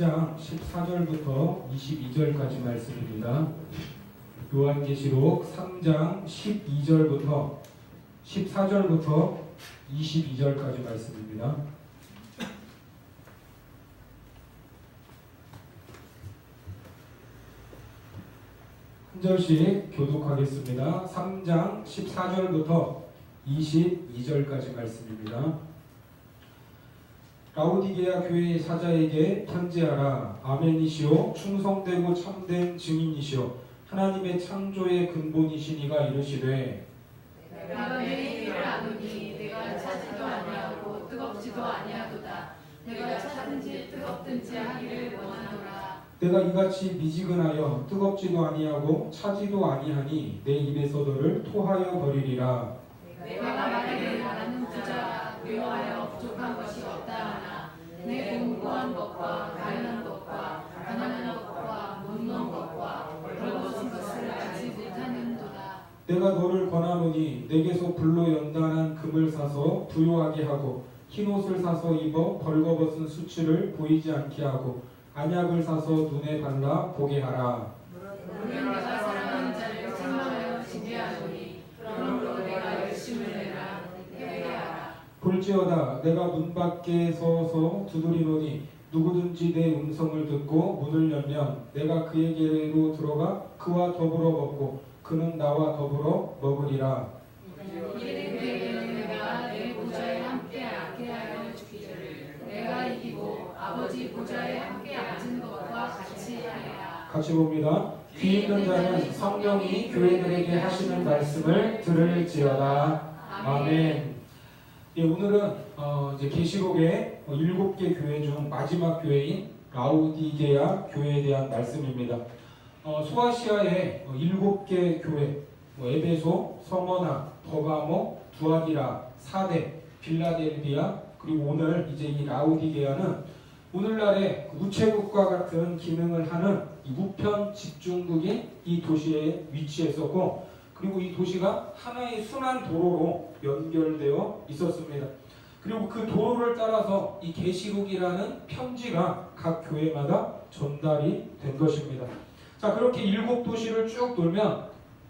3장 14절부터 22절까지 말씀입니다. 요한계시록 3장 12절부터 14절부터 22절까지 말씀입니다. 한 절씩 교독하겠습니다. 3장 14절부터 22절까지 말씀입니다. 라오디게아 교회의 사자에게 편지하라. 아멘이시오 충성되고 참된 증인이시오 하나님의 창조의 근본이시니가 이르시되 내가 내 일을 아노니 내가 차지도 아니하고 뜨겁지도 아니하도다. 내가 차든지 뜨겁든지 하기를 원하노라. 내가 이같이 미지근하여 뜨겁지도 아니하고 차지도 아니하니 내 입에서 너를 토하여 버리리라. 내가 말하기를 나는 부자라 부요하여 부족한 것이 없다 하나 내 공부한 것과 가련한 것과 가난한 것과 못놓은 것과 벌거벗은 것을 알지 못하는도다. 내가 너를 권하노니 내게서 불로 연단한 금을 사서 부요하게 하고 흰옷을 사서 입어 벌거벗은 수치를 보이지 않게 하고 안약을 사서 눈에 발라 보게 하라. 그러면 내가 사랑하는 자를 책망하여 징계하노니 그러므로 내가 열심을 내라 내게 하라. 볼지어다 내가 문 밖에 서서 두드리노니 누구든지 내 음성을 듣고 문을 열면 내가 그에게로 들어가 그와 더불어 먹고 그는 나와 더불어 먹으리라. 이르되 내가 내 보좌에 함께 앉게 하여 주기를 내가 이기고 아버지 보좌에 함께 앉은 것과 같이 하리라. 같이 봅니다. 귀 있는 자는 성령이 교회들에게 하시는 말씀을 들을지어다. 아멘. 예, 오늘은 이제 계시록의 7개 교회 중 마지막 교회인 라오디게아 교회에 대한 말씀입니다. 소아시아의 7개 교회, 에베소, 서머나, 버가모, 두아디라, 사데, 빌라델비아, 그리고 오늘 이제 이 라오디게아는 오늘날의 우체국과 같은 기능을 하는 이 우편 집중국이 이 도시에 위치했었고, 그리고 이 도시가 하나의 순환 도로로 연결되어 있었습니다. 그리고 그 도로를 따라서 이 계시록이라는 편지가 각 교회마다 전달이 된 것입니다. 자, 그렇게 7도시를 쭉 돌면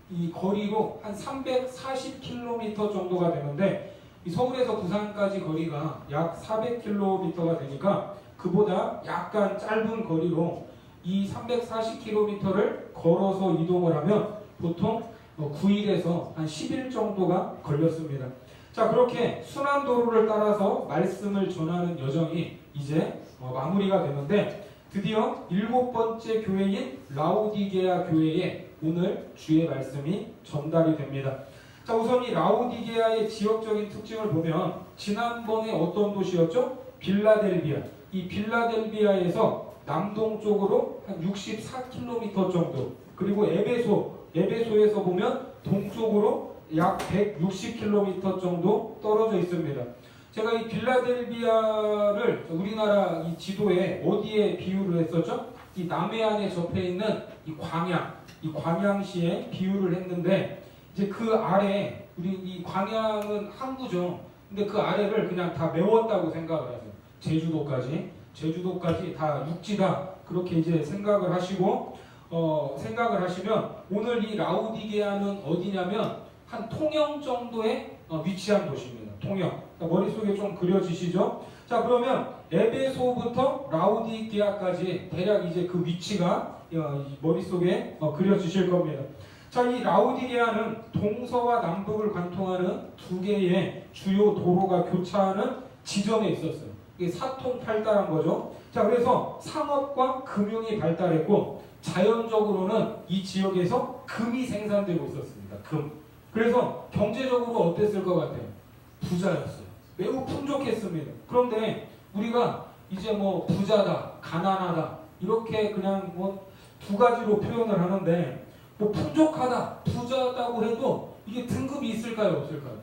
이 거리로 한 340km 정도가 되는데, 이 서울에서 부산까지 거리가 약 400km가 되니까 그보다 약간 짧은 거리로 이 340km를 걸어서 이동을 하면 보통 9일에서 한 10일 정도가 걸렸습니다. 자, 그렇게 순환도로를 따라서 말씀을 전하는 여정이 이제 마무리가 되는데, 드디어 7번째 교회인 라오디게아 교회에 오늘 주의 말씀이 전달이 됩니다. 자, 우선 이 라오디게아의 지역적인 특징을 보면 지난번에 어떤 도시였죠? 빌라델비아. 이 빌라델비아에서 남동쪽으로 한 64km 정도, 그리고 에베소에서 보면 동쪽으로 약 160km 정도 떨어져 있습니다. 제가 이 빌라델비아를 우리나라 이 지도에 어디에 비유를 했었죠? 이 남해안에 접해 있는 이 광양시에 비유를 했는데, 이제 그 아래, 우리 이 광양은 항구죠. 근데 그 아래를 그냥 다 메웠다고 생각을 하세요. 제주도까지 다 육지다. 그렇게 이제 생각을 하시고, 생각을 하시면 오늘 이 라오디게아는 어디냐면 한 통영 정도에 위치한 도시입니다. 통영. 머릿속에 좀 그려지시죠? 자, 그러면 에베소부터 라오디게아까지 대략 이제 그 위치가 머릿속에 그려지실 겁니다. 자, 이 라오디게아는 동서와 남북을 관통하는 2개의 주요 도로가 교차하는 지점에 있었어요. 이게 사통팔달한 거죠. 자, 그래서 상업과 금융이 발달했고, 자연적으로는 이 지역에서 금이 생산되고 있었습니다. 금. 그래서 경제적으로 어땠을 것 같아요? 부자였어요. 매우 풍족했습니다. 그런데 우리가 이제 부자다, 가난하다, 이렇게 그냥 2가지로 표현을 하는데, 풍족하다, 부자다고 해도 이게 등급이 있을까요, 없을까요?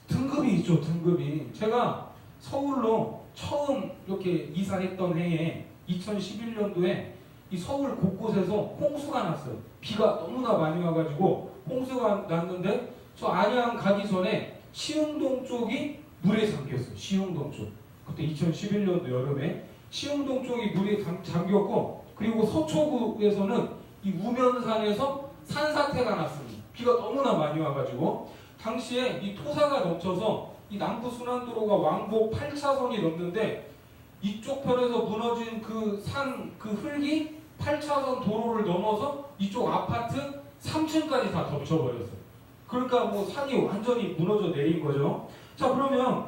등급이 있죠, 등급이. 제가 서울로 처음 이렇게 이사했던 해에 2011년도에 이 서울 곳곳에서 홍수가 났어요. 비가 너무나 많이 와가지고 홍수가 났는데, 저 안양 가기 전에 시흥동 쪽이 물에 잠겼어요. 시흥동 쪽. 그때 2011년도 여름에 시흥동 쪽이 물이 잠겼고, 그리고 서초구에서는 이 우면산에서 산사태가 났습니다. 비가 너무나 많이 와가지고 당시에 이 토사가 넘쳐서 이 남부순환도로가 왕복 8차선이 넘는데 이쪽 편에서 무너진 그 흙이 8차선 도로를 넘어서 이쪽 아파트 3층까지 다 덮쳐버렸어요. 그러니까 뭐 산이 완전히 무너져 내린 거죠. 자, 그러면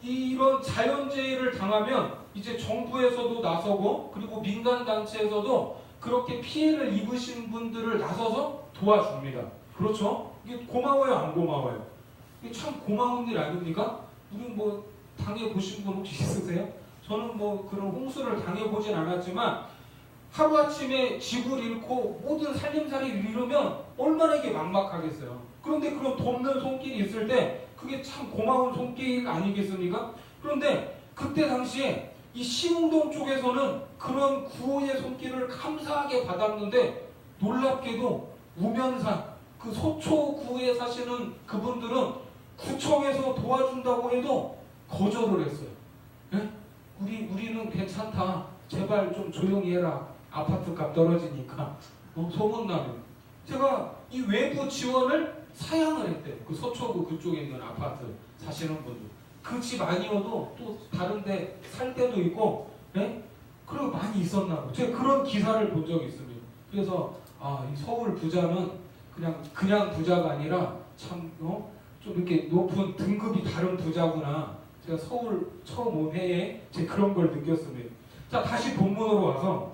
이런 자연재해를 당하면 이제 정부에서도 나서고, 그리고 민간단체에서도 그렇게 피해를 입으신 분들을 나서서 도와줍니다. 그렇죠? 이게 고마워요, 안 고마워요? 이게 참 고마운 일 아닙니까? 우리 뭐 당해보신 분 혹시 있으세요? 저는 뭐 그런 홍수를 당해보진 않았지만 하루아침에 집을 잃고 모든 살림살이를 잃으면 얼마나 이게 막막하겠어요. 그런데 그런 돕는 손길이 있을 때 그게 참 고마운 손길 아니겠습니까? 그런데 그때 당시에 이 시흥동 쪽에서는 그런 구호의 손길을 감사하게 받았는데, 놀랍게도 우면산 그 서초구에 사시는 그분들은 구청에서 도와준다고 해도 거절을 했어요. 예? 우리는 괜찮다. 제발 좀 조용히 해라. 아파트 값 떨어지니까. 소문나면. 제가 이 외부 지원을 사양을 했대요. 그 서초구 그쪽에 있는 아파트 사시는 분들. 그 집 아니어도 또 다른 데 살 때도 있고, 예? 그리고 많이 있었나 봐요. 제가 그런 기사를 본 적이 있습니다. 그래서 이 서울 부자는 그냥 부자가 아니라 참 좀 이렇게 높은 등급이 다른 부자구나. 제가 서울 처음 온 해에 제가 그런 걸 느꼈습니다. 자, 다시 본문으로 와서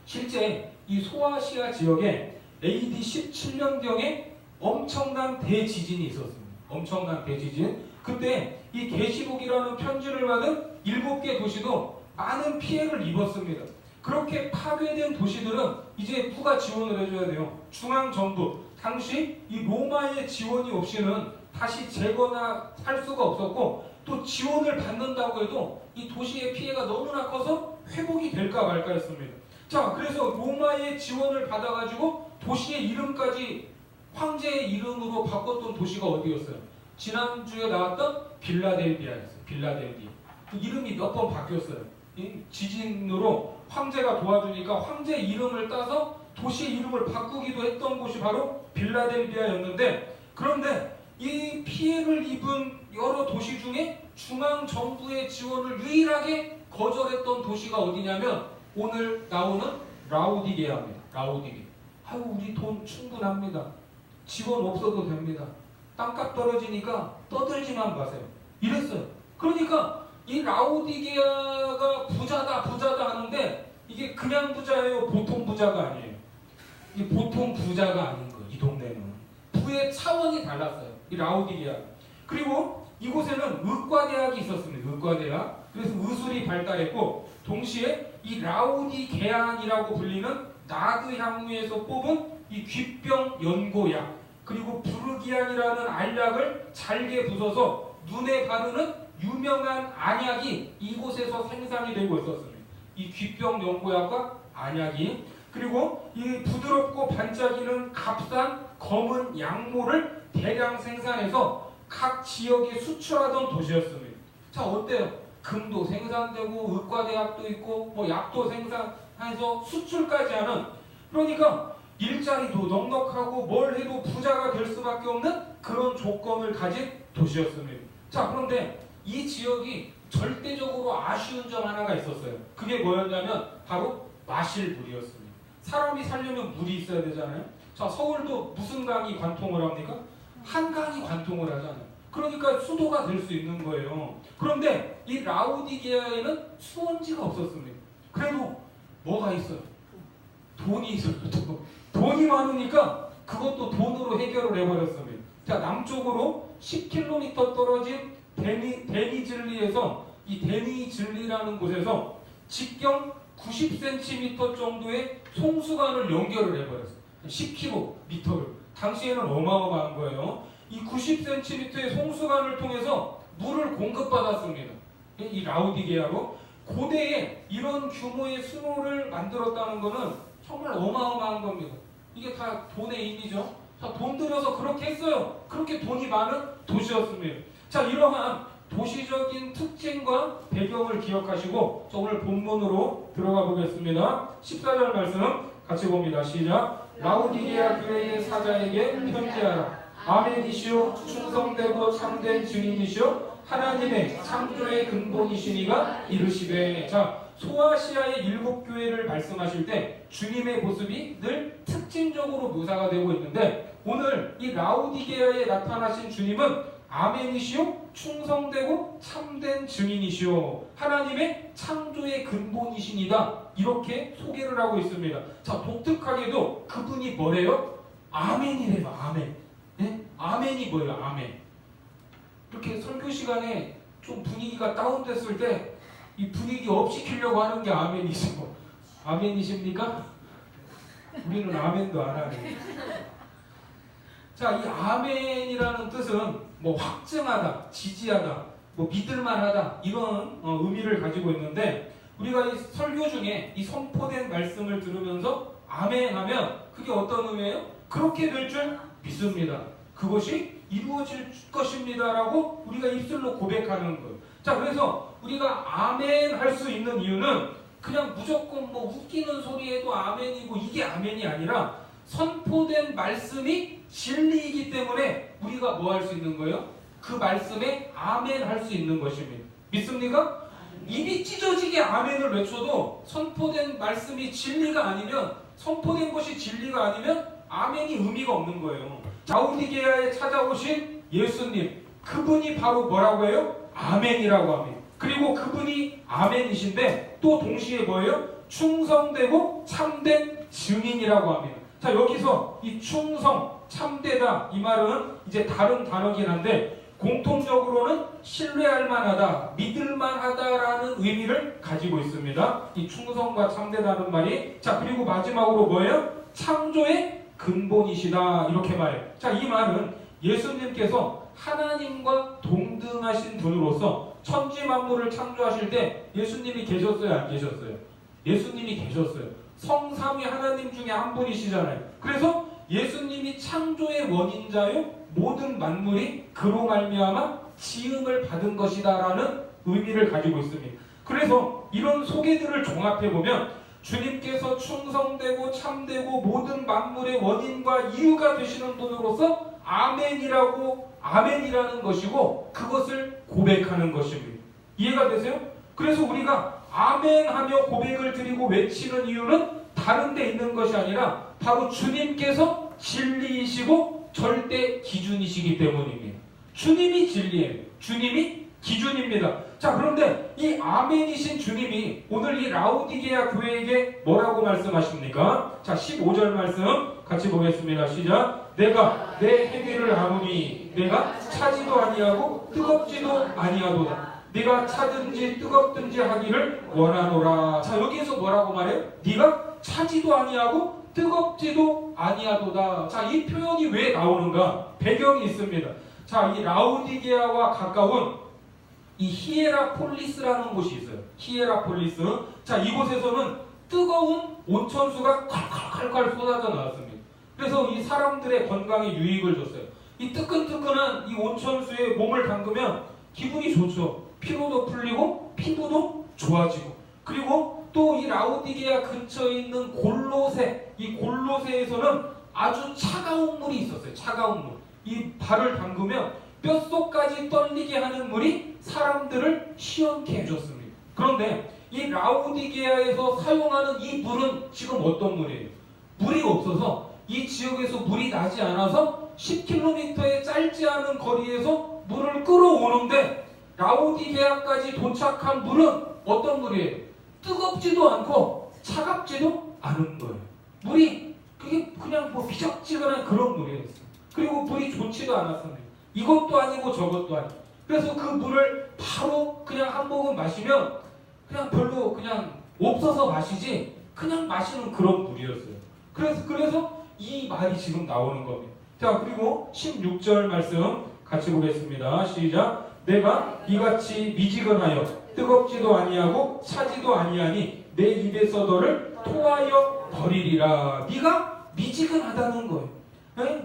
실제 이 소아시아 지역에 AD 17년경에 엄청난 대지진이 있었습니다. 엄청난 대지진. 그때 이 계시록이라는 편지를 받은 7개 도시도 많은 피해를 입었습니다. 그렇게 파괴된 도시들은 이제 누가 지원을 해줘야 돼요? 중앙정부. 당시 이 로마의 지원이 없이는 다시 재거나 할 수가 없었고, 또 지원을 받는다고 해도 이 도시의 피해가 너무나 커서 회복이 될까 말까 했습니다. 자, 그래서 로마의 지원을 받아가지고 도시의 이름까지 황제의 이름으로 바꿨던 도시가 어디였어요? 지난주에 나왔던 빌라델비아였어요. 빌라델비아. 그 이름이 몇 번 바뀌었어요. 이 지진으로 황제가 도와주니까 황제 이름을 따서 도시의 이름을 바꾸기도 했던 곳이 바로 빌라델비아였는데, 그런데 이 피해를 입은 여러 도시 중에 중앙정부의 지원을 유일하게 거절했던 도시가 어디냐면 오늘 나오는 라우디게아입니다. 라우디게. 우리 돈 충분합니다. 지원 없어도 됩니다. 땅값 떨어지니까 떠들지만 마세요. 이랬어요. 그러니까 이 라우디게아가 부자다 하는데 이게 그냥 부자예요? 보통 부자가 아니에요. 이게 보통 부자가 아닌 거예요. 이 동네는. 부의 차원이 달랐어요. 이 라우디게아. 그리고 이곳에는 의과대학이 있었습니다. 의과대학. 그래서 의술이 발달했고, 동시에 이 라우디게안이라고 불리는 나드 향유에서 뽑은 이 귓병 연고약, 그리고 부르기안이라는 알약을 잘게 부숴서 눈에 바르는 유명한 안약이 이곳에서 생산이 되고 있었습니다. 이 귓병 연고약과 안약이. 그리고 이 부드럽고 반짝이는 값싼 검은 양모를 대량 생산해서 각 지역에 수출하던 도시였습니다. 자, 어때요? 금도 생산되고 의과대학도 있고 뭐 약도 생산해서 수출까지 하는, 그러니까 일자리도 넉넉하고 뭘 해도 부자가 될 수밖에 없는 그런 조건을 가진 도시였습니다. 자, 그런데 이 지역이 절대적으로 아쉬운 점 하나가 있었어요. 그게 뭐였냐면 바로 마실 물이었습니다. 사람이 살려면 물이 있어야 되잖아요. 자, 서울도 무슨 강이 관통을 합니까? 한강이 관통을 하잖아요. 그러니까 수도가 될 수 있는 거예요. 그런데 이 라우디게아에는 수원지가 없었습니다. 그래도 뭐가 있어요? 돈이 있어요. 돈이 많으니까 그것도 돈으로 해결을 해버렸습니다. 자, 남쪽으로 10km 떨어진 데니즐리에서, 이 데니즐리라는 곳에서 직경 90cm 정도의 송수관을 연결을 해버렸어요. 10km를. 당시에는 어마어마한 거예요. 이 90cm의 송수관을 통해서 물을 공급받았습니다. 이 라우디게아로. 고대에 이런 규모의 수로를 만들었다는 것은 정말 어마어마한 겁니다. 이게 다 돈의 힘이죠. 자, 돈 들여서 그렇게 했어요. 그렇게 돈이 많은 도시였습니다. 자, 이러한 도시적인 특징과 배경을 기억하시고 저 오늘 본문으로 들어가 보겠습니다. 14절 말씀 같이 봅니다. 시작. 라우디게아 교회의 사자에게 편지하라. 아멘이시오 충성되고 참된 증인이시오 하나님의 창조의 근본이시니가 이르시되. 자, 소아시아의 7교회를 말씀하실 때 주님의 모습이 늘 특징적으로 묘사가 되고 있는데 오늘 이 라우디게아에 나타나신 주님은 아멘이시오 충성되고 참된 증인이시오 하나님의 창조의 근본이시니다 이렇게 소개를 하고 있습니다. 자, 독특하게도 그분이 뭐래요? 아멘이래요. 아멘. 네? 아멘이 뭐예요? 아멘. 이렇게 설교 시간에 좀 분위기가 다운됐을 때 이 분위기 업 시키려고 하는 게 아멘이시고. 아멘이십니까? 우리는 아멘도 안 하네. 자, 이 아멘이라는 뜻은 뭐 확증하다, 지지하다, 뭐 믿을만하다 이런 의미를 가지고 있는데 우리가 이 설교 중에 이 선포된 말씀을 들으면서 아멘하면 그게 어떤 의미예요? 그렇게 될 줄 믿습니다. 그것이 이루어질 것입니다라고 우리가 입술로 고백하는 거예요. 자, 그래서 우리가 아멘 할 수 있는 이유는 그냥 무조건 뭐 웃기는 소리에도 아멘이고 이게 아멘이 아니라 선포된 말씀이 진리이기 때문에 우리가 뭐 할 수 있는 거예요? 그 말씀에 아멘 할 수 있는 것입니다. 믿습니까? 입이 찢어지게 아멘을 외쳐도 선포된 말씀이 진리가 아니면 선포된 것이 진리가 아니면 아멘이 의미가 없는 거예요. 라우디게아에 찾아오신 예수님 그분이 바로 뭐라고 해요? 아멘이라고 합니다. 그리고 그분이 아멘이신데 또 동시에 뭐예요? 충성되고 참된 증인이라고 합니다. 자, 여기서 이 충성, 참되다 이 말은 이제 다른 단어긴 한데 공통적으로는 신뢰할 만하다, 믿을 만하다라는 의미를 가지고 있습니다. 이 충성과 참되다는 말이. 자, 그리고 마지막으로 뭐예요? 창조의 근본이시다 이렇게 말해요. 자, 이 말은 예수님께서 하나님과 동등하신 분으로서 천지 만물을 창조하실 때 예수님이 계셨어요? 안 계셨어요? 예수님이 계셨어요. 성삼위 하나님 중에 한 분이시잖아요. 그래서 예수님이 창조의 원인자요 모든 만물이 그로 말미암아 지음을 받은 것이다라는 의미를 가지고 있습니다. 그래서 이런 소개들을 종합해보면 주님께서 충성되고 참되고 모든 만물의 원인과 이유가 되시는 분으로서 아멘이라는 것이고 그것을 고백하는 것입니다. 이해가 되세요? 그래서 우리가 아멘하며 고백을 드리고 외치는 이유는 다른 데 있는 것이 아니라 바로 주님께서 진리이시고 절대 기준이시기 때문입니다. 주님이 진리예요. 주님이 기준입니다. 자, 그런데 이 아멘이신 주님이 오늘 이 라우디게아 교회에게 뭐라고 말씀하십니까? 자, 15절 말씀 같이 보겠습니다. 시작. 내가 내 행위를 아노니 내가 차지도 아니하고 뜨겁지도 아니하도다. 네가 차든지 뜨겁든지 하기를 원하노라. 자, 여기에서 뭐라고 말해요? 네가 차지도 아니하고 뜨겁지도 아니하도다. 자, 이 표현이 왜 나오는가? 배경이 있습니다. 자, 이 라우디게아와 가까운 이 히에라폴리스라는 곳이 있어요. 히에라폴리스. 자, 이곳에서는 뜨거운 온천수가 칼칼칼칼 쏟아져 나왔습니다. 그래서 이 사람들의 건강에 유익을 줬어요. 이 뜨끈뜨끈한 이 온천수에 몸을 담그면 기분이 좋죠. 피로도 풀리고 피부도 좋아지고. 그리고 또 이 라우디게아 근처에 있는 골로새, 이 골로새에서는 아주 차가운 물이 있었어요. 차가운 물. 이 발을 담그면 뼛속까지 떨리게 하는 물이 사람들을 시원케 해줬습니다. 그런데 이 라우디게아에서 사용하는 이 물은 지금 어떤 물이에요? 물이 없어서 이 지역에서 물이 나지 않아서 10km의 짧지 않은 거리에서 물을 끌어오는데 라우디게아까지 도착한 물은 어떤 물이에요? 뜨겁지도 않고 차갑지도 않은 거예요. 물이 그게 그냥 뭐 비적지근한 그런 물이었어요. 그리고 물이 좋지도 않았습니다. 이것도 아니고 저것도 아니고. 그래서 그 물을 바로 그냥 한 모금 마시면 그냥 별로 그냥 없어서 마시지 그냥 마시는 그런 물이었어요. 그래서 이 말이 지금 나오는 겁니다. 자, 그리고 16절 말씀 같이 보겠습니다. 시작. 내가 이같이 미지근하여 뜨겁지도 아니하고 차지도 아니하니 내 입에서 너를 토하여 버리리라. 네가 미지근하다는 거예요.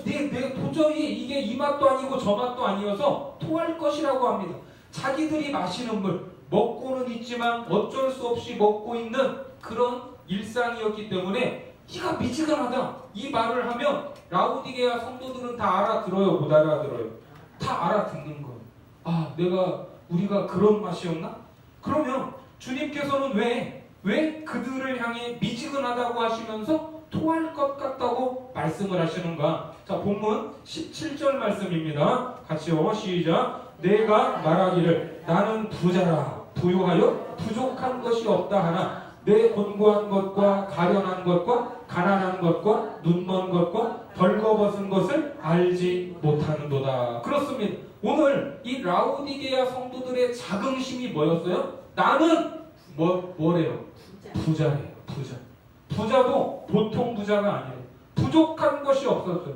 내 도저히 이게 이 맛도 아니고 저 맛도 아니어서 토할 것이라고 합니다. 자기들이 마시는 물, 먹고는 있지만 어쩔 수 없이 먹고 있는 그런 일상이었기 때문에 이가 미지근하다 이 말을 하면 라오디게아 성도들은 다 알아들어요? 못 알아들어요? 다 알아듣는 거예요. 아, 우리가 그런 맛이었나? 그러면 주님께서는 왜 그들을 향해 미지근하다고 하시면서 토할 것 같다고 말씀을 하시는가? 자, 본문 17절 말씀입니다. 같이요. 시작. 내가 말하기를 나는 부자라 부유하여 부족한 것이 없다 하나 내 곤고한 것과 가련한 것과 가난한 것과 눈먼 것과 벌거벗은 것을 알지 못하는도다. 그렇습니다. 오늘 이 라오디게아 성도들의 자긍심이 뭐였어요? 나는 뭐래요? 부자래요. 부자도 보통 부자가 아니에요. 부족한 것이 없었어요.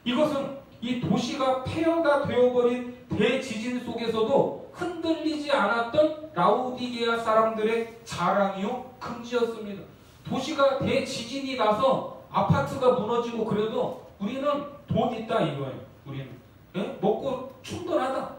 이것은 이 도시가 폐허가 되어버린 대지진 속에서도 흔들리지 않았던 라오디게아 사람들의 자랑이요 금지였습니다. 도시가 대지진이 나서 아파트가 무너지고 그래도 우리는 돈 있다 이거예요. 우리는 먹고 충분하다.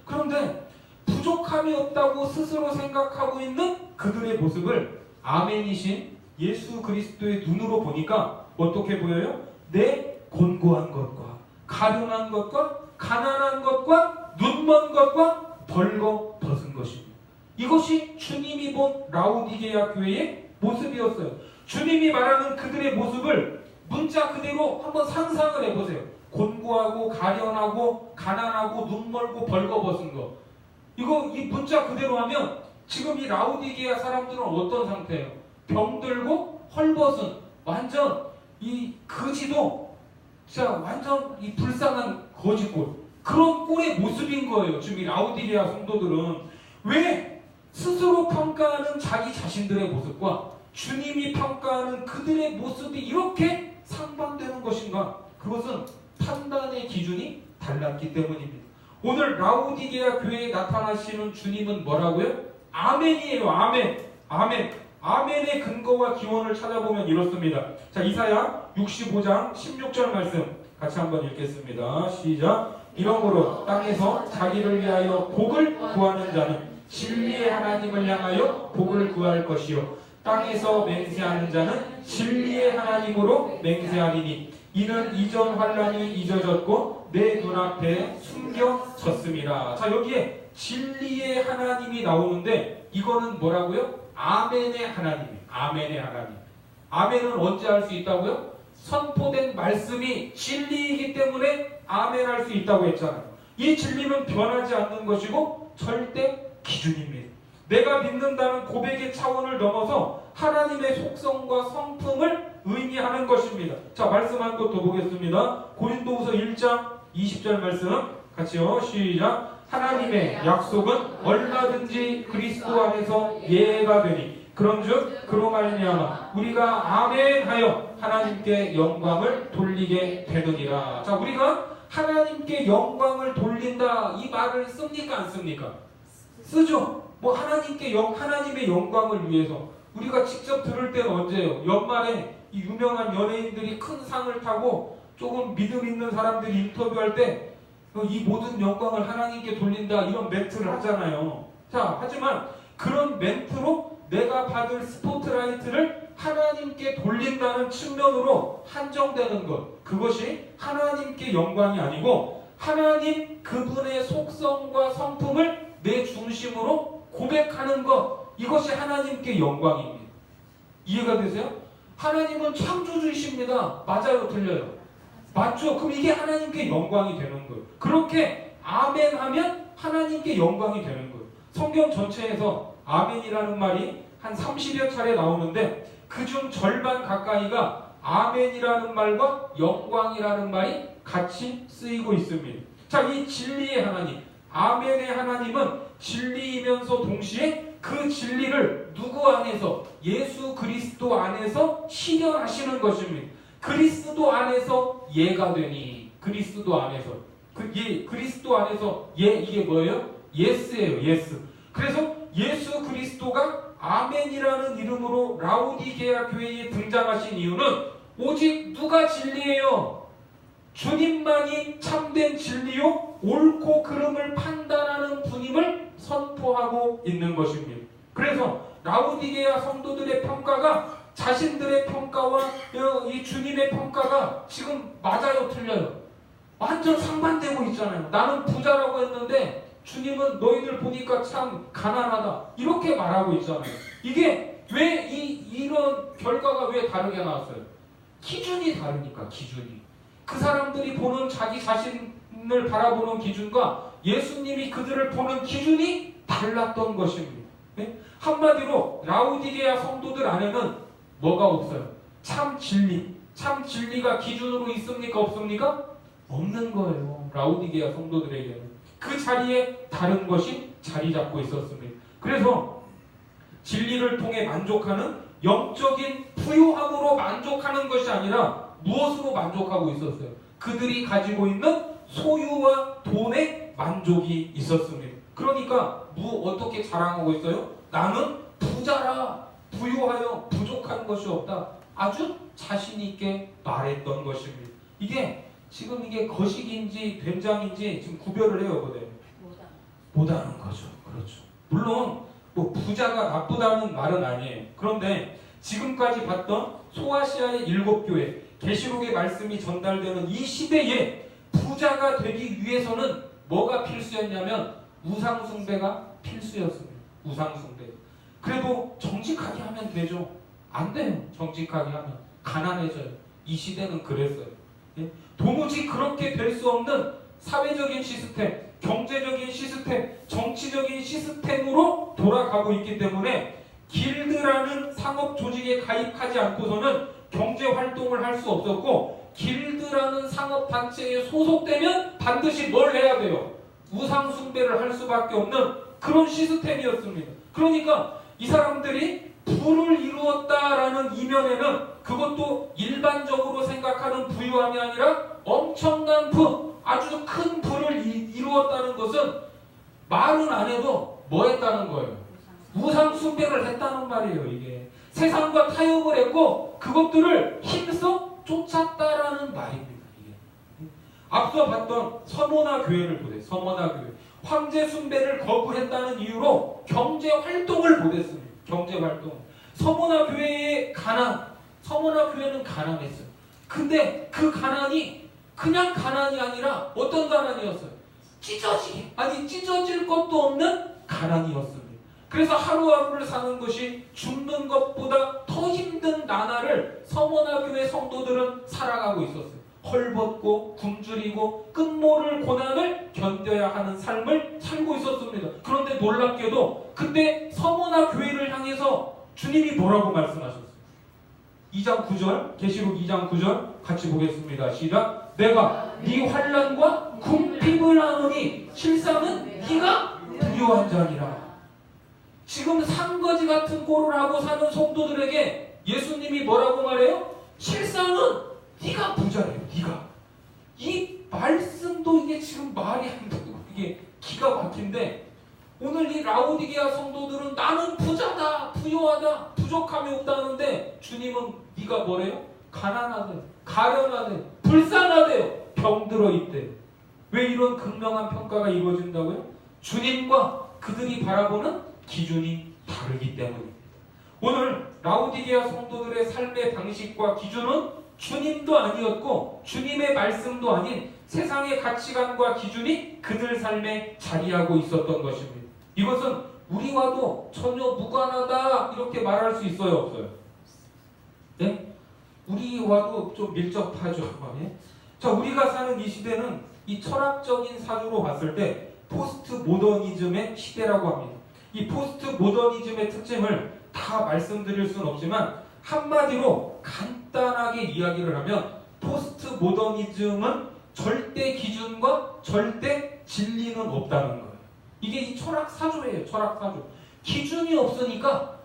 그런데 부족함이 없다고 스스로 생각하고 있는 그들의 모습을 아멘이신 예수 그리스도의 눈으로 보니까 어떻게 보여요? 내 곤고한 것과 가련한 것과 가난한 것과 눈먼 것과 벌거벗은 것입니다. 이것이 주님이 본 라오디게아 교회의 모습이었어요. 주님이 말하는 그들의 모습을 문자 그대로 한번 상상을 해보세요. 곤고하고 가련하고 가난하고 눈멀고 벌거벗은 것. 이 문자 그대로 하면 지금 이 라오디게아 사람들은 어떤 상태예요? 병들고 헐벗은 완전 이 거지도 진짜 완전 이 불쌍한 거지꼴 그런 꼴의 모습인 거예요. 지금 이 라오디게아 성도들은 왜 스스로 평가하는 자기 자신들의 모습과 주님이 평가하는 그들의 모습이 이렇게 상반되는 것인가? 그것은 판단의 기준이 달랐기 때문입니다. 오늘 라오디게아 교회에 나타나시는 주님은 뭐라고요? 아멘이에요. 아멘의 근거와 기원을 찾아보면 이렇습니다. 자, 이사야 65장 16절 말씀 같이 한번 읽겠습니다. 시작. 이러므로 땅에서 자기를 위하여 복을 구하는 자는 진리의 하나님을 향하여 복을 구할 것이요 땅에서 맹세하는 자는 진리의 하나님으로 맹세하리니 이는 이전 환란이 잊어졌고 내 눈앞에 숨겨졌음이라. 자, 여기에 진리의 하나님이 나오는데 이거는 뭐라고요? 아멘의 하나님이에요. 아멘의 하나님. 아멘은 언제 할 수 있다고요? 선포된 말씀이 진리이기 때문에 아멘할 수 있다고 했잖아요. 이 진리는 변하지 않는 것이고 절대 기준입니다. 내가 믿는다는 고백의 차원을 넘어서 하나님의 속성과 성품을 의미하는 것입니다. 자, 말씀 한 것 더 보겠습니다. 고린도후서 1장 20절 말씀 같이요. 시작. 하나님의 약속은 얼마든지 그리스도 안에서 예가 되니 그런즉 그로 말미암아 우리가 아멘하여 하나님께 영광을 돌리게 되느니라. 자, 우리가 하나님께 영광을 돌린다 이 말을 씁니까 안 씁니까? 쓰죠. 하나님의 영광을 위해서 우리가 직접 들을 때는 언제예요? 연말에 이 유명한 연예인들이 큰 상을 타고 조금 믿음 있는 사람들이 인터뷰할 때 이 모든 영광을 하나님께 돌린다 이런 멘트를 하잖아요. 자, 하지만 그런 멘트로 내가 받을 스포트라이트를 하나님께 돌린다는 측면으로 한정되는 것, 그것이 하나님께 영광이 아니고 하나님 그분의 속성과 성품을 내 중심으로 고백하는 것, 이것이 하나님께 영광입니다. 이해가 되세요? 하나님은 창조주이십니다. 맞아요? 틀려요? 맞죠? 그럼 이게 하나님께 영광이 되는 거예요. 그렇게 아멘하면 하나님께 영광이 되는 거예요. 성경 전체에서 아멘이라는 말이 한 30여 차례 나오는데 그중 절반 가까이가 아멘이라는 말과 영광이라는 말이 같이 쓰이고 있습니다. 자, 이 진리의 하나님, 아멘의 하나님은 진리이면서 동시에 그 진리를 누구 안에서? 예수 그리스도 안에서 실현하시는 것입니다. 그리스도 안에서 예가 되니, 그리스도 안에서 그리스도 안에서 이게 뭐예요? 예스예요. 예스. 그래서 예수 그리스도가 아멘이라는 이름으로 라오디게아 교회에 등장하신 이유는 오직 누가 진리예요? 주님만이 참된 진리요 옳고 그름을 판단하는 분임을 선포하고 있는 것입니다. 그래서 라오디게아 성도들의 평가가 자신들의 평가와 이 주님의 평가가 지금 맞아요, 틀려요? 완전 상반되고 있잖아요. 나는 부자라고 했는데 주님은 너희들 보니까 참 가난하다 이렇게 말하고 있잖아요. 이게 왜 이런 결과가 왜 다르게 나왔어요? 기준이 다르니까. 기준이 그 사람들이 보는 자기 자신을 바라보는 기준과 예수님이 그들을 보는 기준이 달랐던 것입니다. 네? 한마디로 라오디게아 성도들 안에는 뭐가 없어요? 참 진리. 참 진리가 기준으로 있습니까? 없습니까? 없는 거예요. 라오디게아 성도들에게는. 그 자리에 다른 것이 자리 잡고 있었습니다. 그래서 진리를 통해 만족하는 영적인 부유함으로 만족하는 것이 아니라 무엇으로 만족하고 있었어요? 그들이 가지고 있는 소유와 돈에 만족이 있었습니다. 그러니까 어떻게 자랑하고 있어요? 나는 부자라, 부유하여 부족한 것이 없다. 아주 자신 있게 말했던 것입니다. 이게 거식인지 된장인지 지금 구별을 해요, 못하는 거죠. 그렇죠. 물론 뭐 부자가 나쁘다는 말은 아니에요. 그런데 지금까지 봤던 소아시아의 7교회, 계시록의 말씀이 전달되는 이 시대에 부자가 되기 위해서는 뭐가 필수였냐면 우상숭배가 필수였습니다. 우상숭배. 그래도 정직하게 하면 되죠. 안 돼요. 정직하게 하면 가난해져요. 이 시대는 그랬어요. 예? 도무지 그렇게 될 수 없는 사회적인 시스템, 경제적인 시스템, 정치적인 시스템으로 돌아가고 있기 때문에 길드라는 상업 조직에 가입하지 않고서는 경제 활동을 할 수 없었고, 길드라는 상업 단체에 소속되면 반드시 뭘 해야 돼요? 우상 숭배를 할 수밖에 없는 그런 시스템이었습니다. 그러니까 이 사람들이 부를 이루었다라는 이면에는 그것도 일반적으로 생각하는 부유함이 아니라 엄청난 부, 아주 큰 부를 이루었다는 것은 말은 안 해도 뭐 했다는 거예요? 우상 숭배를 했다는 말이에요. 이게 세상과 타협을 했고 그것들을 힘써 쫓았다라는 말입니다. 이게 앞서 봤던 서모나 교회를 보세요. 서모나 교회 황제 숭배를 거부했다는 이유로 경제 활동을 보냈습니다. 경제 활동. 서모나 교회의 가난, 서모나 교회는 가난했어요. 근데 그 가난이 그냥 가난이 아니라 어떤 가난이었어요? 찢어질 것도 없는 가난이었습니다. 그래서 하루하루를 사는 것이 죽는 것보다 더 힘든 나날을 서모나 교회 성도들은 살아가고 있었어요. 헐벗고 굶주리고 끝모를 고난을 견뎌야 하는 삶을 살고 있었습니다. 그런데 놀랍게도 그때 서모나 교회를 향해서 주님이 뭐라고 말씀하셨어요? 2장 9절, 계시록 2장 9절 같이 보겠습니다. 시작. 내가 네 환난과 궁핍을 하노니 실상은 네가 부유한 자니라. 지금 산거지 같은 꼴을 하고 사는 성도들에게 예수님이 뭐라고 말해요? 실상은 네가 부자래요. 네가. 이 말씀도 이게 지금 말이 안 되고 이게 기가 막힌데, 오늘 이 라오디게아 성도들은 나는 부자다, 부유하다, 부족함이 없다는데 주님은 네가 뭐래요? 가난하대, 가련하대, 불쌍하대요, 병들어 있대. 왜 이런 극명한 평가가 이루어진다고요? 주님과 그들이 바라보는 기준이 다르기 때문입니다. 오늘 라오디게아 성도들의 삶의 방식과 기준은 주님도 아니었고 주님의 말씀도 아닌 세상의 가치관과 기준이 그들 삶에 자리하고 있었던 것입니다. 이것은 우리와도 전혀 무관하다 이렇게 말할 수 있어요, 없어요? 네? 우리와도 좀 밀접하죠. 네? 자, 우리가 사는 이 시대는 이 철학적인 사주로 봤을 때 포스트 모더니즘의 시대라고 합니다. 이 포스트 모더니즘의 특징을 다 말씀드릴 수는 없지만 한마디로 간단하게 이야기를 하면 포스트 모더니즘은 절대 기준과 절대 진리는 없다는 거예요. 이게 이 철학 사조예요. 철학 사조. 기준이 없으니까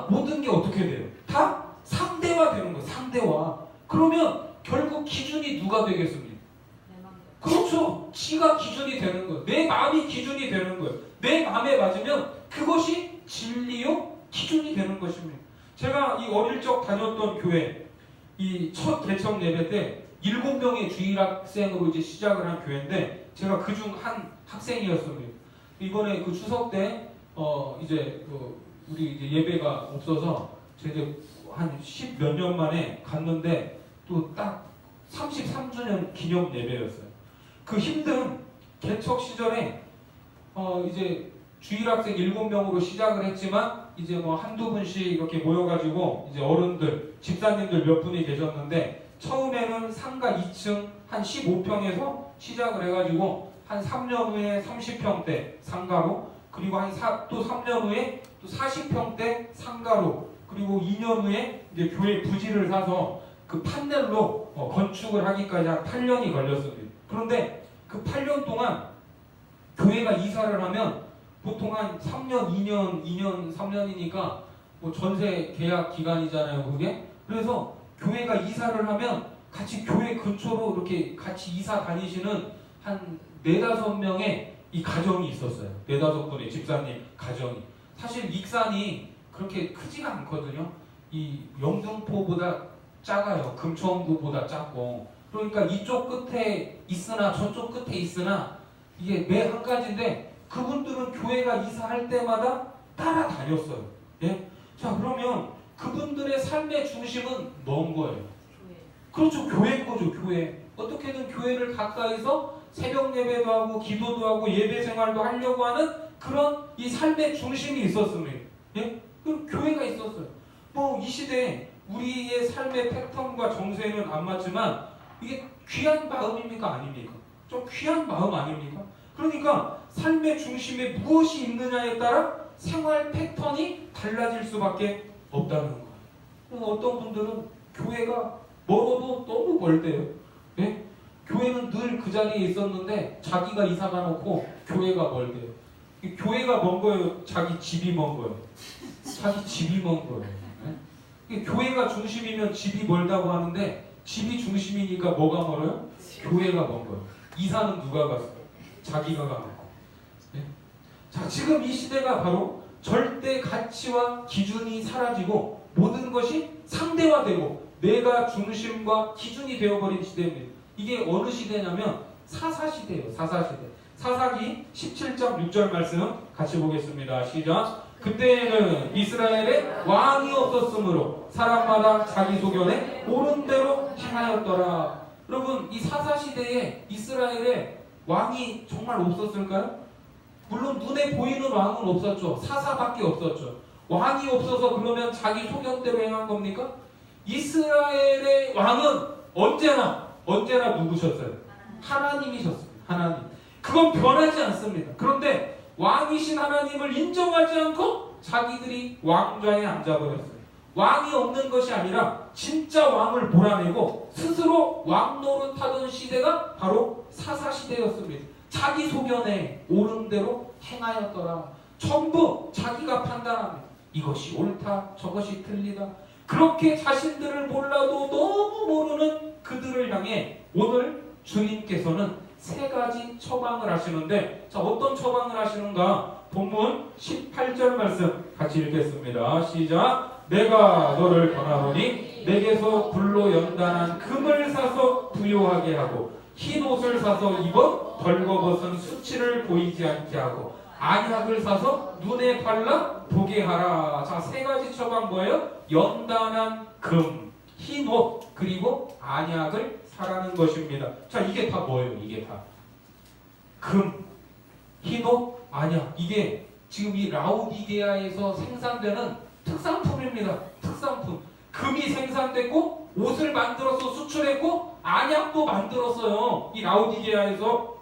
모든 게 어떻게 돼요? 다 상대화 되는 거예요. 상대화. 그러면 결국 기준이 누가 되겠습니까? 그렇죠. 지가 기준이 되는 거예요. 내 마음이 기준이 되는 거예요. 내 마음에 맞으면 그것이 진리요 기준이 되는 것입니다. 제가 이 어릴 적 다녔던 교회 이 첫 개척 예배 때 7명의 주일학생으로 이제 시작을 한 교회인데 제가 그중 한 학생이었습니다. 이번에 그 추석 때 이제 우리 이제 예배가 없어서 제가 한 10몇 년 만에 갔는데 또 딱 33주년 기념 예배였어요. 그 힘든 개척 시절에 이제 주일학생 7명으로 시작을 했지만 이제 뭐 한두 분씩 이렇게 모여가지고 이제 어른들, 집사님들 몇 분이 계셨는데 처음에는 상가 2층 한 15평에서 시작을 해가지고 한 3년 후에 30평대 상가로, 그리고 또 3년 후에 또 40평대 상가로, 그리고 2년 후에 이제 교회 부지를 사서 그 판넬로 건축을 하기까지 한 8년이 걸렸습니다. 그런데 그 8년 동안 교회가 이사를 하면 보통 한 3년, 2년, 3년이니까 뭐 전세 계약 기간이잖아요, 그게. 그래서 교회가 이사를 하면 같이 교회 근처로 이렇게 같이 이사 다니시는 한 4-5명의 이 가정이 있었어요. 4-5분의 집사님 가정이. 사실 익산이 그렇게 크지가 않거든요. 이 영등포보다 작아요. 금천구보다 작고. 그러니까 이쪽 끝에 있으나 저쪽 끝에 있으나 이게 매 한 가지인데 그분들은 교회가 이사할 때마다 따라다녔어요. 예? 자, 그러면 그분들의 삶의 중심은 뭔 거예요? 그렇죠. 교회인 거죠. 교회. 어떻게든 교회를 가까이서 새벽 예배도 하고 기도도 하고 예배 생활도 하려고 하는 그런 이 삶의 중심이 있었습니다. 예? 그 교회가 있었어요. 뭐 이 시대에 우리의 삶의 패턴과 정세는 안 맞지만 이게 귀한 마음입니까? 아닙니까? 좀 귀한 마음 아닙니까? 그러니까 삶의 중심에 무엇이 있느냐에 따라 생활 패턴이 달라질 수밖에 없다는 거예요. 어떤 분들은 교회가 멀어도 너무 멀대요. 예? 교회는 늘 그 자리에 있었는데 자기가 이사가 놓고 교회가 멀대요. 교회가 먼 거예요? 자기 집이 먼 거예요? 자기 집이 먼 거예요. 예? 교회가 중심이면 집이 멀다고 하는데 집이 중심이니까 뭐가 멀어요? 교회가 먼 거예요. 이사는 누가 갔어요? 자기가 가고. 예? 자, 지금 이 시대가 바로 절대 가치와 기준이 사라지고 모든 것이 상대화되고 내가 중심과 기준이 되어버린 시대입니다. 이게 어느 시대냐면 사사시대예요. 사사시대. 사사기 17장 6절 말씀 같이 보겠습니다. 시작. 그때에는 이스라엘에 왕이 없었으므로 사람마다 자기 소견에 옳은 대로 행하였더라. 여러분, 이 사사시대에 이스라엘에 왕이 정말 없었을까요? 물론 눈에 보이는 왕은 없었죠. 사사밖에 없었죠. 왕이 없어서 그러면 자기 소견대로 행한 겁니까? 이스라엘의 왕은 언제나 누구셨어요? 하나님이셨습니다. 하나님. 그건 변하지 않습니다. 그런데 왕이신 하나님을 인정하지 않고 자기들이 왕좌에 앉아버렸어요. 왕이 없는 것이 아니라 진짜 왕을 몰아내고 스스로 왕 노릇하던 시대가 바로 사사시대였습니다. 자기 소견에 옳은 대로 행하였더라. 전부 자기가 판단합니다. 이것이 옳다, 저것이 틀리다. 그렇게 자신들을 몰라도 너무 모르는 그들을 향해 오늘 주님께서는 3가지 처방을 하시는데, 자, 어떤 처방을 하시는가? 본문 18절 말씀 같이 읽겠습니다. 시작. 내가 너를 권하노니 내게서 불로 연단한 금을 사서 부요하게 하고 흰 옷을 사서 입어 벌거벗은 수치를 보이지 않게 하고 안약을 사서 눈에 발라 보게 하라. 자, 3가지 처방 뭐예요? 연단한 금, 흰 옷, 그리고 안약을 사라는 것입니다. 자, 이게 다 뭐예요? 이게 다 금, 흰 옷, 안약. 이게 지금 이 라오디게아에서 생산되는 특산품입니다. 특산품. 금이 생산됐고 옷을 만들어서 수출했고 안약도 만들었어요. 이 라오디게아에서.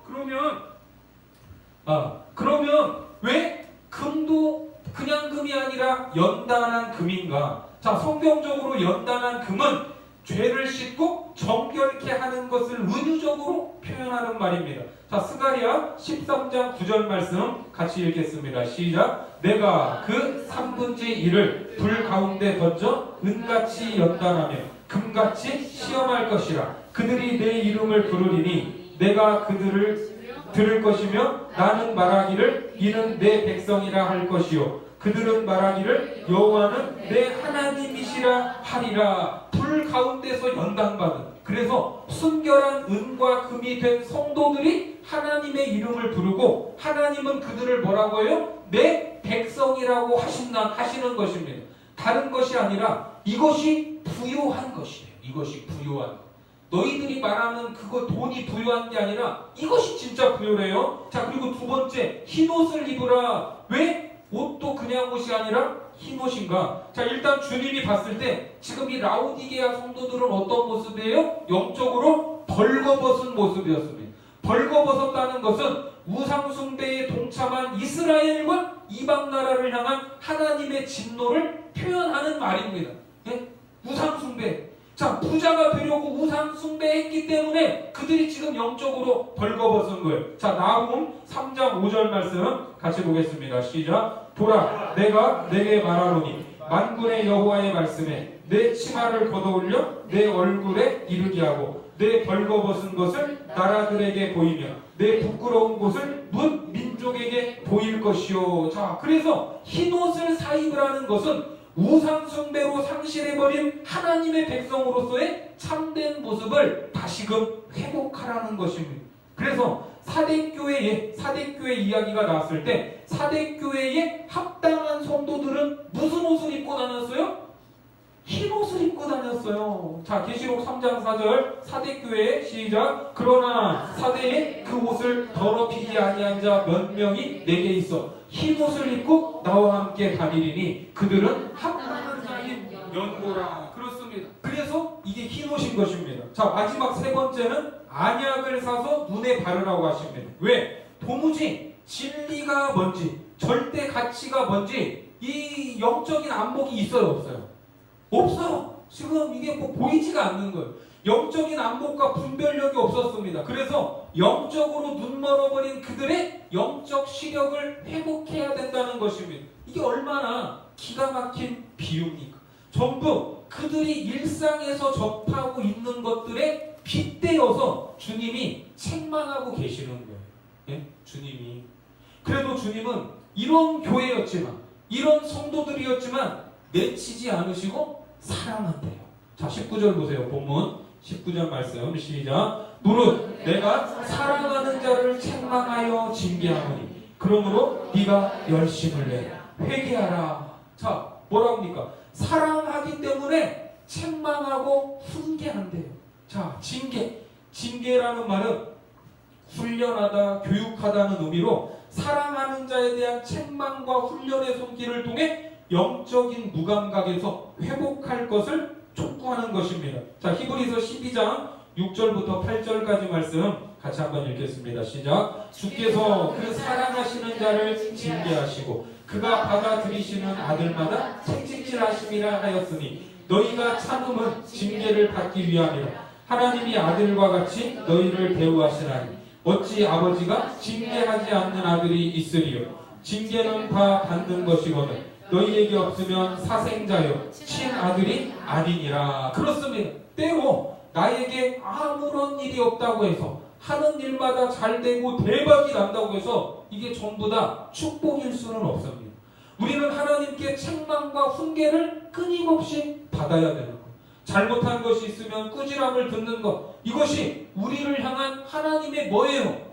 그러면 왜 금도 그냥 금이 아니라 연단한 금인가? 자, 성경적으로 연단한 금은 죄를 씻고 정결케 하는 것을 은유적으로 표현하는 말입니다. 자, 스가랴 13장 9절 말씀 같이 읽겠습니다. 시작. 내가 그 3분의 1을 불 가운데 던져 은같이 연단하며 금같이 시험할 것이라. 그들이 내 이름을 부르리니 내가 그들을 들을 것이며 나는 말하기를 이는 내 백성이라 할 것이요 그들은 말하기를 여호와는 내 하나님이시라 하리라. 불 가운데서 연단받은, 그래서 순결한 은과 금이 된 성도들이 하나님의 이름을 부르고 하나님은 그들을 뭐라고 해요? 내 백성이라고 하시는 것입니다. 다른 것이 아니라 이것이 부요한 것이에요. 이것이 부요한 것. 너희들이 말하는 그거 돈이 부요한 게 아니라 이것이 진짜 부요래요. 자, 그리고 두 번째, 흰옷을 입으라. 왜? 옷도 그냥 옷이 아니라 흰옷인가? 자, 일단 주님이 봤을 때 지금 이 라오디게아 성도들은 어떤 모습이에요? 영적으로 벌거벗은 모습이었습니다. 벌거벗었다는 것은 우상숭배에 동참한 이스라엘과 이방 나라를 향한 하나님의 진노를 표현하는 말입니다. 예? 우상숭배. 자, 부자가 되려고 우상숭배했기 때문에 그들이 지금 영적으로 벌거벗은 거예요. 자, 나훔 3장 5절 말씀 같이 보겠습니다. 시작. 보라, 내가 내게 말하노니 만군의 여호와의 말씀에 내 치마를 걷어올려 내 얼굴에 이르게 하고 내 벌거벗은 것을 나라들에게 보이며 내 부끄러운 곳을 문 민족에게 보일 것이요. 자, 그래서 흰옷을 사입으라는 것은 우상숭배로 상실해버린 하나님의 백성으로서의 참된 모습을 다시금 회복하라는 것입니다. 그래서 사대교회 이야기가 나왔을 때 사대교회에 합당한 성도들은 무슨 옷을 입고 다녔어요? 흰옷을 입고 다녔어요. 자, 계시록 3장 4절 사대교회 시작. 그러나 사대에 그 옷을 더럽히지 아니한 자 몇 명이 내게 있어 흰옷을 입고 나와 함께 다니리니 그들은 합당한 자인 연고라. 그렇습니다. 그래서 이게 흰옷인 것입니다. 자, 마지막 세 번째는 안약을 사서 눈에 바르라고 하십니다. 왜? 도무지 진리가 뭔지, 절대 가치가 뭔지 이 영적인 안목이 있어요, 없어요? 없어요. 지금 이게 뭐 보이지가 않는 거예요. 영적인 안목과 분별력이 없었습니다. 그래서 영적으로 눈멀어버린 그들의 영적 시력을 회복해야 된다는 것입니다. 이게 얼마나 기가 막힌 비유입니까? 전부 그들이 일상에서 접하고 있는 것들에 빗대어서 주님이 책망하고 계시는 거예요. 예? 주님이. 그래도 주님은 이런 교회였지만, 이런 성도들이었지만 내치지 않으시고 사랑한대요. 자, 19절 보세요. 본문 19절 말씀 시작. 무릇 내가 사랑하는 자를 책망하여 징계하노니 그러므로 네가 열심을 내 회개하라. 자, 뭐라고 합니까? 사랑하기 때문에 책망하고 훈계한대요. 자, 징계라는 말은 훈련하다, 교육하다는 의미로 사랑하는 자에 대한 책망과 훈련의 손길을 통해 영적인 무감각에서 회복할 것을 촉구하는 것입니다. 자, 히브리서 12장 6절부터 8절까지 말씀 같이 한번 읽겠습니다. 시작. 주께서 그 사랑하시는 자를 징계하시고 그가 받아들이시는 아들마다 책찍질하심이라 하였으니 너희가 참음은 징계를 받기 위함이라. 하나님이 아들과 같이 너희를 대우하시나니 어찌 아버지가 징계하지 않는 아들이 있으리요. 징계는 다 받는 것이거든 너희에게 없으면 사생자요 친아들이 아니니라. 그렇습니다. 때로 나에게 아무런 일이 없다고 해서 하는 일마다 잘 되고 대박이 난다고 해서 이게 전부 다 축복일 수는 없습니다. 우리는 하나님께 책망과 훈계를 끊임없이 받아야 되는 것. 잘못한 것이 있으면 꾸지람을 듣는 것. 이것이 우리를 향한 하나님의 뭐예요?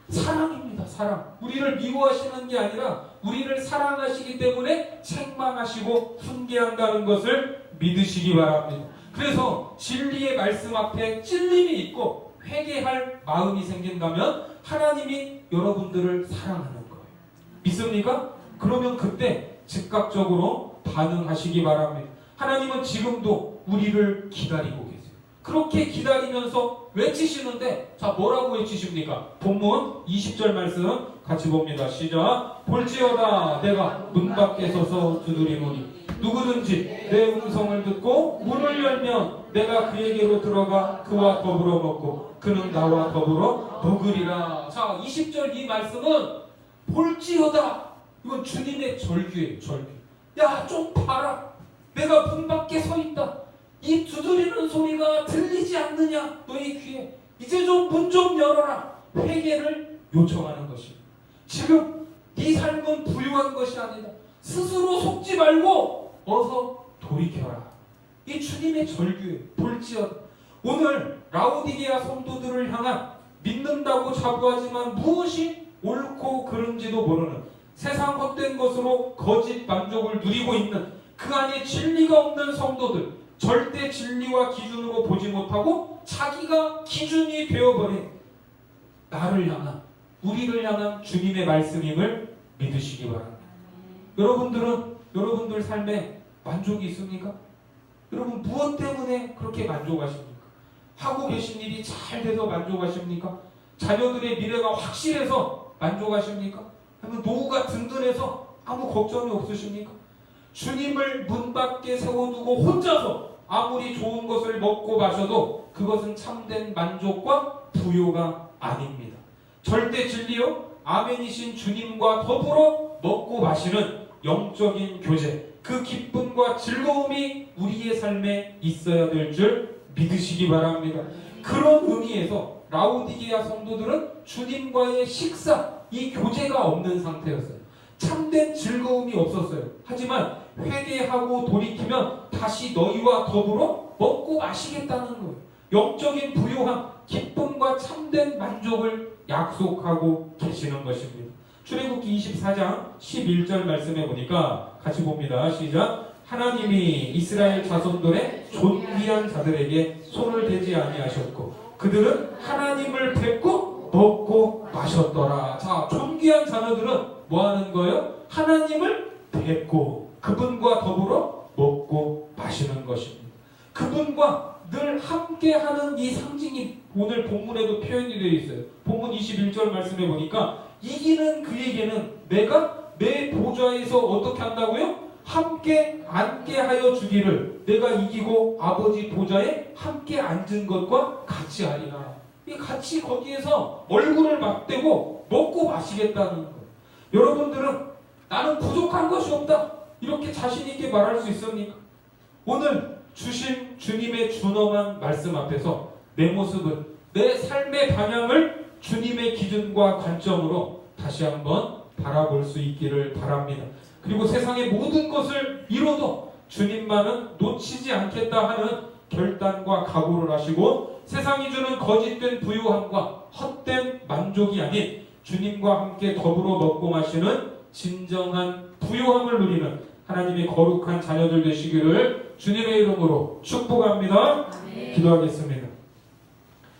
사랑입니다. 사랑. 우리를 미워하시는 게 아니라 우리를 사랑하시기 때문에 책망하시고 훈계한다는 것을 믿으시기 바랍니다. 그래서 진리의 말씀 앞에 찔림이 있고 회개할 마음이 생긴다면 하나님이 여러분들을 사랑하는 거예요. 믿습니까? 그러면 그때 즉각적으로 반응하시기 바랍니다. 하나님은 지금도 우리를 기다리고 계세요. 그렇게 기다리면서 외치시는데, 자, 뭐라고 외치십니까? 본문 20절 말씀 같이 봅니다. 시작. 볼지어다 내가 문 밖에 서서 두드리노니 누구든지 내 음성을 듣고 문을 열면 내가 그에게로 들어가 그와 더불어 먹고 그는 나와 더불어 먹으리라. 자, 20절 이 말씀은 볼지어다. 이건 주님의 절규예요. 절규. 야, 좀 봐라. 내가 문 밖에 서 있다. 이 두드리는 소리가 들리지 않느냐? 너희 귀에. 이제 좀 문 좀 열어라. 회개를 요청하는 것입니다. 지금 네 삶은 부유한 것이 아니다. 스스로 속지 말고 어서 돌이켜라. 이 주님의 절규에 볼지어다. 오늘 라오디게아 성도들을 향한 믿는다고 자부하지만 무엇이 옳고 그른지도 모르는 세상 헛된 것으로 거짓 만족을 누리고 있는 그 안에 진리가 없는 성도들, 절대 진리와 기준으로 보지 못하고 자기가 기준이 되어버린 나를 향한, 우리를 향한 주님의 말씀임을 믿으시기 바랍니다. 여러분들 삶에 만족이 있습니까? 여러분 무엇 때문에 그렇게 만족하십니까? 하고 계신 일이 잘 돼서 만족하십니까? 자녀들의 미래가 확실해서 만족하십니까? 아니면 노후가 든든해서 아무 걱정이 없으십니까? 주님을 문 밖에 세워두고 혼자서 아무리 좋은 것을 먹고 마셔도 그것은 참된 만족과 부요가 아닙니다. 절대 진리요? 아멘이신 주님과 더불어 먹고 마시는 영적인 교제, 그 기쁨과 즐거움이 우리의 삶에 있어야 될 줄 믿으시기 바랍니다. 그런 의미에서 라오디게아 성도들은 주님과의 식사, 이 교제가 없는 상태였어요. 참된 즐거움이 없었어요. 하지만 회개하고 돌이키면 다시 너희와 더불어 먹고 마시겠다는 거예요. 영적인 부요함, 기쁨과 참된 만족을 약속하고 계시는 것입니다. 출애굽기 24장 11절 말씀해 보니까 같이 봅니다. 시작. 하나님이 이스라엘 자손들의 존귀한 자들에게 손을 대지 아니하셨고 그들은 하나님을 뵙고 먹고 마셨더라. 자, 존귀한 자녀들은 뭐 하는 거예요? 하나님을 뵙고 그분과 더불어 먹고 마시는 것입니다. 그분과 늘 함께하는 이 상징이 오늘 본문에도 표현이 되어 있어요. 본문 21절 말씀해 보니까 이기는 그에게는 내가 내 보좌에서 어떻게 한다고요? 함께 앉게 하여 주기를 내가 이기고 아버지 보좌에 함께 앉은 것과 같이 하리라. 이 같이 거기에서 얼굴을 맞대고 먹고 마시겠다는 거예요. 여러분들은 나는 부족한 것이 없다 이렇게 자신 있게 말할 수 있습니까? 오늘 주신 주님의 준엄한 말씀 앞에서 내 모습을, 내 삶의 방향을 주님의 기준과 관점으로 다시 한번 바라볼 수 있기를 바랍니다. 그리고 세상의 모든 것을 이뤄도 주님만은 놓치지 않겠다 하는 결단과 각오를 하시고 세상이 주는 거짓된 부유함과 헛된 만족이 아닌 주님과 함께 더불어 먹고 마시는 진정한 부유함을 누리는 하나님의 거룩한 자녀들 되시기를 주님의 이름으로 축복합니다. 기도하겠습니다.